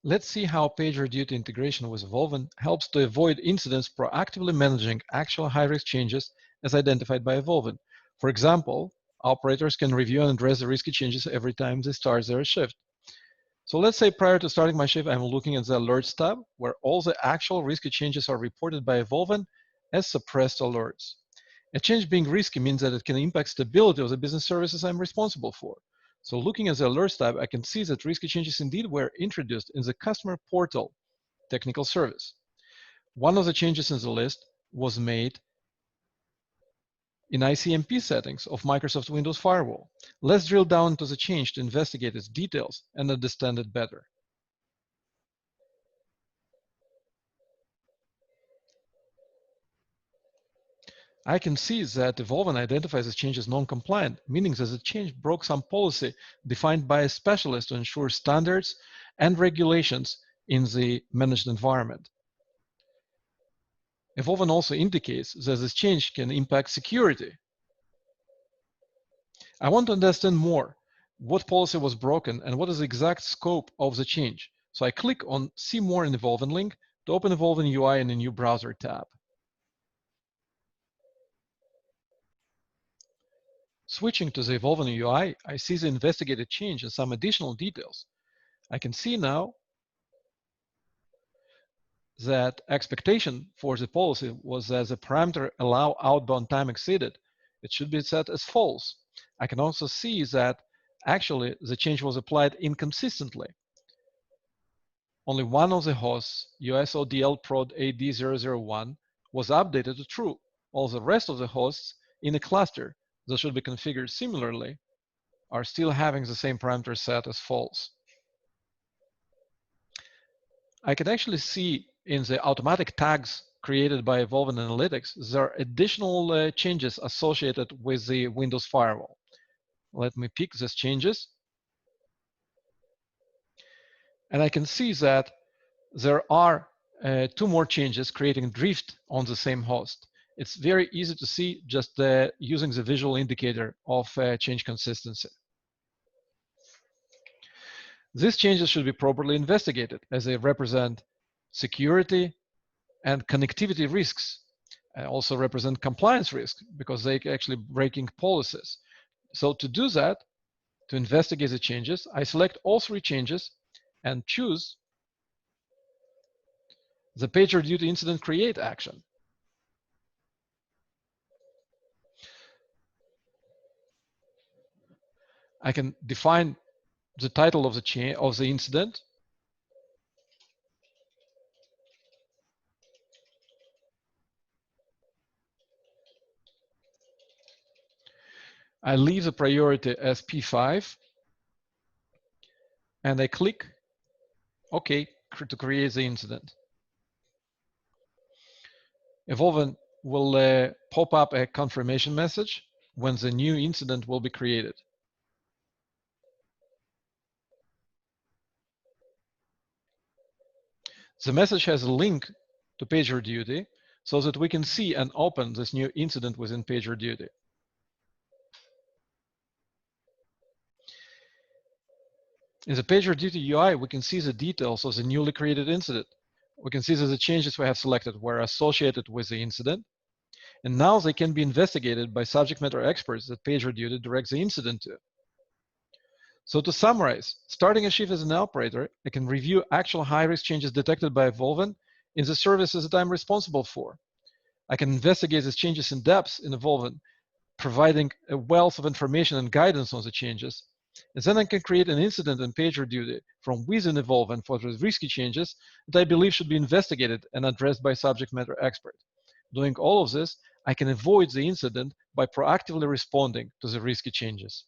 Let's see how PagerDuty integration with Evolven helps to avoid incidents proactively managing actual high-risk changes as identified by Evolven. For example, operators can review and address the risky changes every time they start their shift. So let's say prior to starting my shift, I'm looking at the Alerts tab, where all the actual risky changes are reported by Evolven as suppressed alerts. A change being risky means that it can impact stability of the business services I'm responsible for. So looking at the Alerts tab, I can see that risky changes indeed were introduced in the Customer Portal technical service. One of the changes in the list was made in ICMP settings of Microsoft Windows Firewall. Let's drill down into the change to investigate its details and understand it better. I can see that Evolven identifies the change as non-compliant, meaning that the change broke some policy defined by a specialist to ensure standards and regulations in the managed environment. Evolven also indicates that this change can impact security. I want to understand more what policy was broken and what is the exact scope of the change. So I click on See More in Evolven link to open Evolven UI in a new browser tab. Switching to the Evolven UI, I see the investigated change and some additional details. I can see now that expectation for the policy was that the parameter allow outbound time exceeded. It should be set as false. I can also see that actually the change was applied inconsistently. Only one of the hosts, USODL prod AD001, was updated to true. All the rest of the hosts in a cluster that should be configured similarly are still having the same parameter set as false. I can actually see in the automatic tags created by Evolven Analytics, there are additional changes associated with the Windows firewall. Let me pick these changes. And I can see that there are two more changes creating drift on the same host. It's very easy to see just using the visual indicator of change consistency. These changes should be properly investigated as they represent security and connectivity risks, and also represent compliance risk because they actually breaking policies. So to do that, to investigate the changes, I select all three changes and choose the PagerDuty incident create action. I can define the title of the incident. I leave the priority as P5, and I click OK to create the incident. Evolven will pop up a confirmation message when the new incident will be created. The message has a link to PagerDuty so that we can see and open this new incident within PagerDuty. In the PagerDuty UI, we can see the details of the newly created incident. We can see that the changes we have selected were associated with the incident, and now they can be investigated by subject matter experts that PagerDuty directs the incident to. So to summarize, starting a shift as an operator, I can review actual high-risk changes detected by Evolven in the services that I'm responsible for. I can investigate these changes in depth in Evolven, providing a wealth of information and guidance on the changes. And then I can create an incident in PagerDuty from within Evolven for the risky changes that I believe should be investigated and addressed by subject matter expert. Doing all of this, I can avoid the incident by proactively responding to the risky changes.